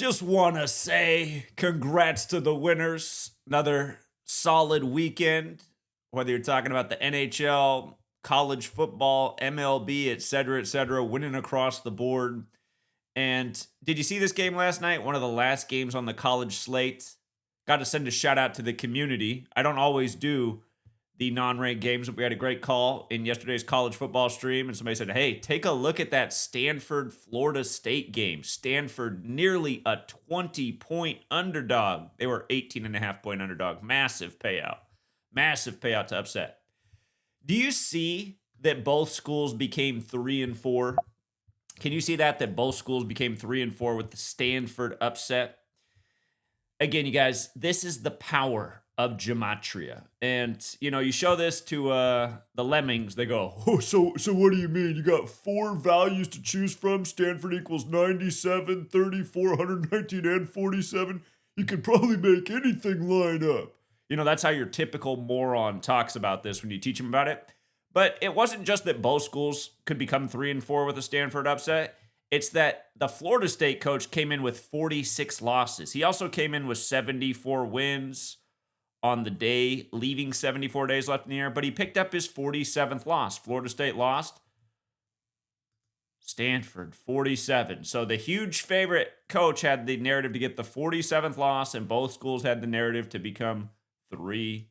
Just want to say congrats to the winners. Another solid weekend, whether you're talking about the NHL, college football, MLB, et cetera, winning across the board. And did you see this game last night? One of the last games on the college slate. Got to send a shout out to the community. I don't always do the non-ranked games, but we had a great call in yesterday's college football stream, and somebody said, hey, take a look at that Stanford Florida State game. Stanford nearly a 20-point underdog. They were 18.5-point underdog. Massive payout to upset. Do you see that both schools became 3-4? Can you see that both schools became 3-4 with the Stanford upset? Again, you guys, this is the power of gematria. And, you show this to the lemmings, they go, oh, so what do you mean? You got four values to choose from. Stanford equals 97, 34, 119, and 47. You could probably make anything line up. That's how your typical moron talks about this when you teach them about it. But it wasn't just that both schools could become 3-4 with a Stanford upset. It's that the Florida State coach came in with 46 losses. He also came in with 74 wins on the day, leaving 74 days left in the year, but he picked up his 47th loss. Florida State lost. Stanford, 47. So the huge favorite coach had the narrative to get the 47th loss, and both schools had the narrative to become 3-4.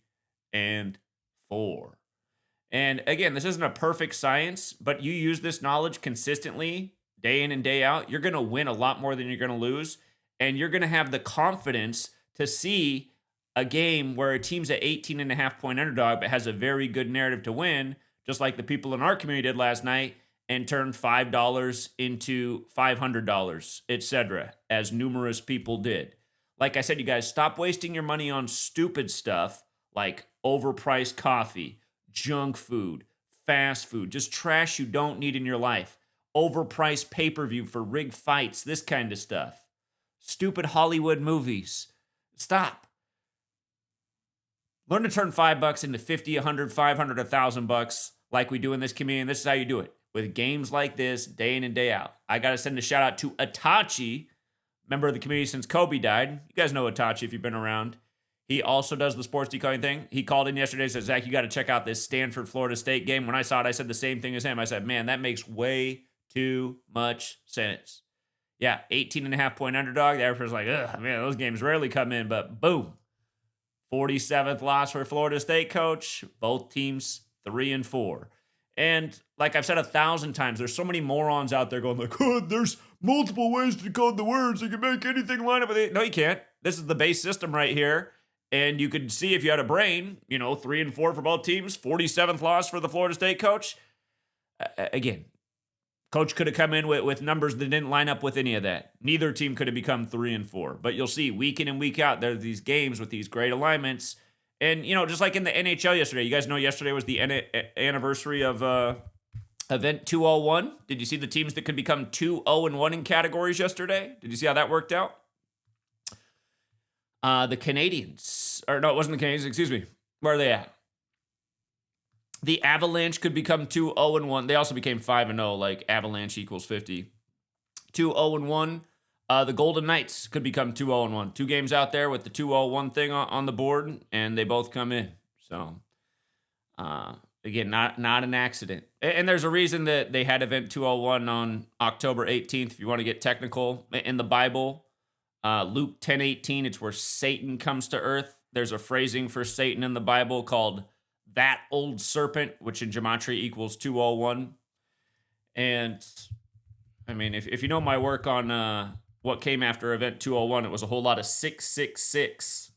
And again, this isn't a perfect science, but you use this knowledge consistently, day in and day out, you're going to win a lot more than you're going to lose, and you're going to have the confidence to see a game where a team's at 18.5-point underdog but has a very good narrative to win, just like the people in our community did last night, and turned $5 into $500, etc., as numerous people did. Like I said, you guys, stop wasting your money on stupid stuff like overpriced coffee, junk food, fast food, just trash you don't need in your life, overpriced pay-per-view for rigged fights, this kind of stuff, stupid Hollywood movies. Stop. Learn to turn $5 into 50, 100, 500, $1,000 like we do in this community. And this is how you do it with games like this, day in and day out. I got to send a shout out to Itachi, member of the community since Kobe died. You guys know Itachi if you've been around. He also does the sports decoying thing. He called in yesterday and said, Zach, you got to check out this Stanford Florida State game. When I saw it, I said the same thing as him. I said, man, that makes way too much sense. Yeah, 18.5-point underdog. The average person's like, ugh, man, those games rarely come in, but boom. 47th loss for Florida State coach. Both teams 3-4. And like I've said 1,000 times, there's so many morons out there going like, oh, there's multiple ways to code the words. You can make anything line up with it. No, you can't. This is the base system right here. And you could see if you had a brain, 3-4 for both teams, 47th loss for the Florida State coach. Again, coach could have come in with numbers that didn't line up with any of that. Neither team could have become 3-4. But you'll see week in and week out, there are these games with these great alignments. And, just like in the NHL yesterday, you guys know yesterday was the anniversary of Event 201. Did you see the teams that could become 2-0-1 in categories yesterday? Did you see how that worked out? The Canadians, or no, it wasn't the Canadians, excuse me. Where are they at? The Avalanche could become 2-0-1. They also became 5-0, like Avalanche equals 50. 2-0-1. The Golden Knights could become 2-0-1. 2 games out there with the 2-0-1 thing on the board, and they both come in. So, again, not an accident. And there's a reason that they had Event 201 on October 18th, if you want to get technical. In the Bible, Luke 10:18, it's where Satan comes to earth. There's a phrasing for Satan in the Bible called that old serpent, which in gematria equals 201. And, I mean, if you know my work on what came after Event 201, it was a whole lot of 666.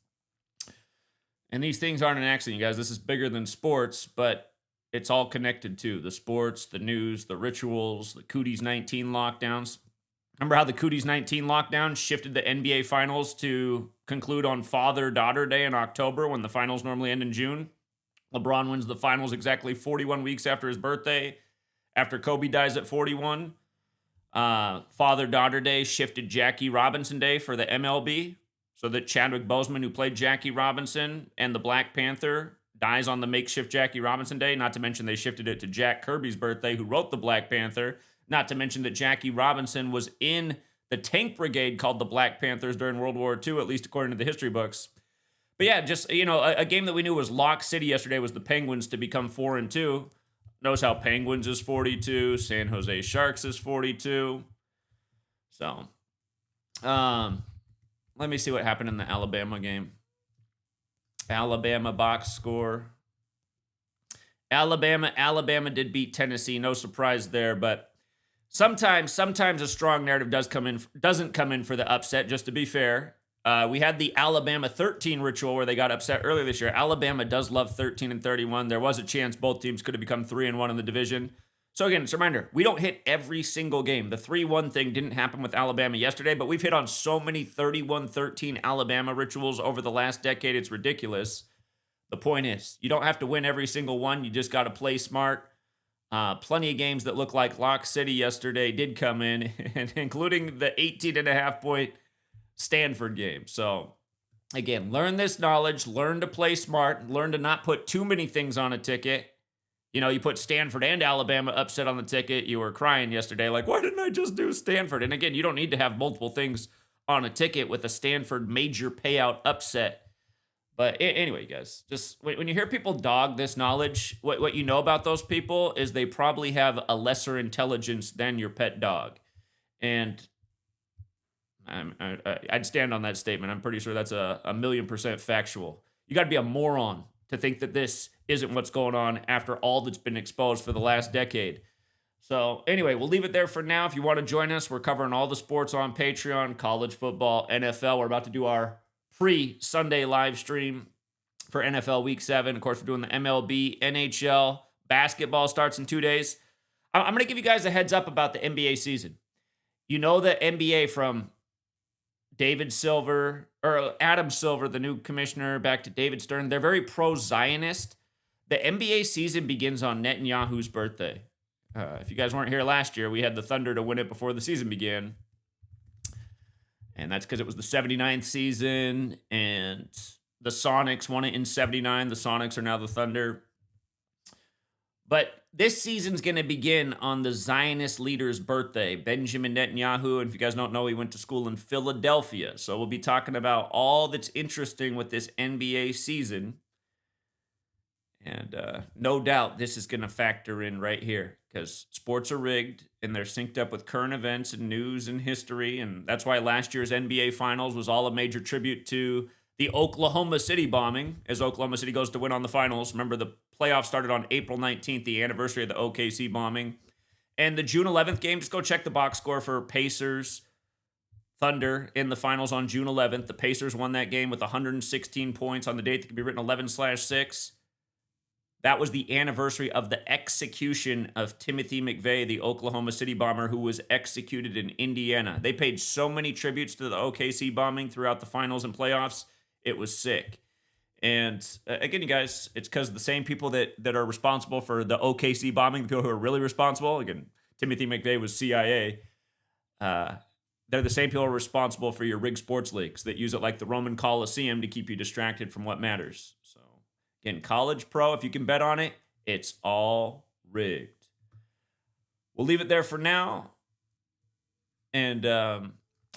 And these things aren't an accident, you guys. This is bigger than sports, but it's all connected to the sports, the news, the rituals, the Cooties 19 lockdowns. Remember how the Cooties 19 lockdown shifted the NBA Finals to conclude on Father-Daughter Day in October when the finals normally end in June? LeBron wins the finals exactly 41 weeks after his birthday, after Kobe dies at 41. Father-Daughter Day shifted Jackie Robinson Day for the MLB so that Chadwick Boseman, who played Jackie Robinson and the Black Panther, dies on the makeshift Jackie Robinson Day. Not to mention they shifted it to Jack Kirby's birthday, who wrote the Black Panther. Not to mention that Jackie Robinson was in the Tank Brigade called the Black Panthers during World War II, at least according to the history books. But yeah, just, a game that we knew was Lock City yesterday was the Penguins to become 4-2. Knows how Penguins is 42, San Jose Sharks is 42. So, let me see what happened in the Alabama game. Alabama box score. Alabama did beat Tennessee. No surprise there, but sometimes a strong narrative doesn't come in for the upset, just to be fair. We had the Alabama 13 ritual where they got upset earlier this year. Alabama does love 13-31. There was a chance both teams could have become 3-1 in the division. So again, it's a reminder, we don't hit every single game. The 3-1 thing didn't happen with Alabama yesterday, but we've hit on so many 31-13 Alabama rituals over the last decade, it's ridiculous. The point is, you don't have to win every single one. You just got to play smart. Plenty of games that look like Lock City yesterday did come in, including the 18.5-point Stanford game. So, again, learn this knowledge, learn to play smart, learn to not put too many things on a ticket. You put Stanford and Alabama upset on the ticket. You were crying yesterday, like, why didn't I just do Stanford? And again, you don't need to have multiple things on a ticket with a Stanford major payout upset. But anyway, guys, just when you hear people dog this knowledge, what you know about those people is they probably have a lesser intelligence than your pet dog. And I'd stand on that statement. I'm pretty sure that's a 1,000,000% factual. You got to be a moron to think that this isn't what's going on after all that's been exposed for the last decade. So anyway, we'll leave it there for now. If you want to join us, we're covering all the sports on Patreon, college football, NFL. We're about to do our pre-Sunday live stream for NFL Week 7. Of course, we're doing the MLB, NHL. Basketball starts in 2 days. I'm going to give you guys a heads up about the NBA season. You know the NBA from Adam Silver, the new commissioner, back to David Stern. They're very pro-Zionist. The NBA season begins on Netanyahu's birthday. If you guys weren't here last year, we had the Thunder to win it before the season began. And that's because it was the 79th season, and the Sonics won it in 79. The Sonics are now the Thunder. But this season's going to begin on the Zionist leader's birthday, Benjamin Netanyahu. And if you guys don't know, he went to school in Philadelphia. So we'll be talking about all that's interesting with this NBA season. And no doubt this is going to factor in right here because sports are rigged and they're synced up with current events and news and history. And that's why last year's NBA Finals was all a major tribute to the Oklahoma City bombing as Oklahoma City goes to win on the finals. Remember, the playoffs started on April 19th, the anniversary of the OKC bombing. And the June 11th game, just go check the box score for Pacers Thunder in the finals on June 11th. The Pacers won that game with 116 points on the date that could be written 11/6. That was the anniversary of the execution of Timothy McVeigh, the Oklahoma City bomber who was executed in Indiana. They paid so many tributes to the OKC bombing throughout the finals and playoffs. It was sick. And again, you guys, it's because the same people that are responsible for the OKC bombing, the people who are really responsible, again, Timothy McVeigh was CIA. They're the same people who are responsible for your rigged sports leagues that use it like the Roman Coliseum to keep you distracted from what matters. So, again, college, pro, if you can bet on it, it's all rigged. We'll leave it there for now. And,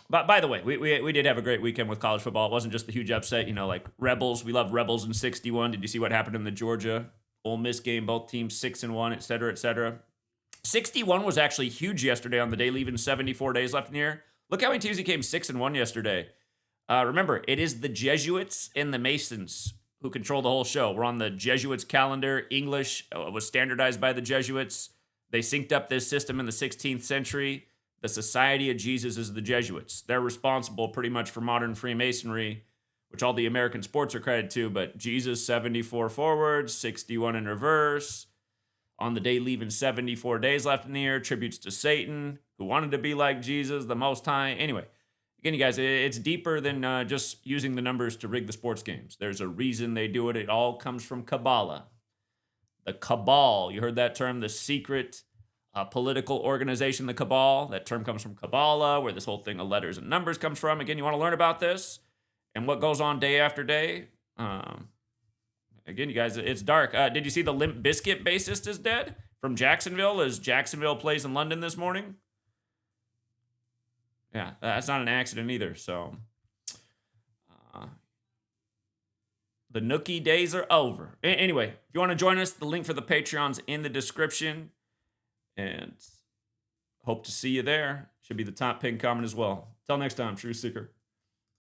but by the way, we did have a great weekend with college football. It wasn't just the huge upset, like Rebels. We love Rebels in 61. Did you see what happened in the Georgia Ole Miss game? Both teams 6-1, et cetera, et cetera. 61 was actually huge yesterday on the day, leaving 74 days left in the year. Look how many teams came 6-1 yesterday. Remember, it is the Jesuits and the Masons who control the whole show. We're on the Jesuits calendar. English was standardized by the Jesuits. They synced up this system in the 16th century. The Society of Jesus is the Jesuits. They're responsible pretty much for modern Freemasonry, which all the American sports are credited to, but Jesus, 74 forward, 61 in reverse. On the day leaving 74 days left in the year, tributes to Satan, who wanted to be like Jesus, the Most High. Anyway, again, you guys, it's deeper than just using the numbers to rig the sports games. There's a reason they do it. It all comes from Kabbalah. The Cabal, you heard that term, the secret political organization, the Cabal. That term comes from Kabbalah, where this whole thing of letters and numbers comes from. Again, you want to learn about this and what goes on day after day. Again, you guys, it's dark. Did you see the Limp Bizkit bassist is dead from Jacksonville as Jacksonville plays in London this morning? Yeah, that's not an accident either. So uh, the Nookie days are over. Anyway, if you want to join us, the link for the Patreon's in the description. And hope to see you there. Should be the top pinned comment as well. Till next time, True Seeker.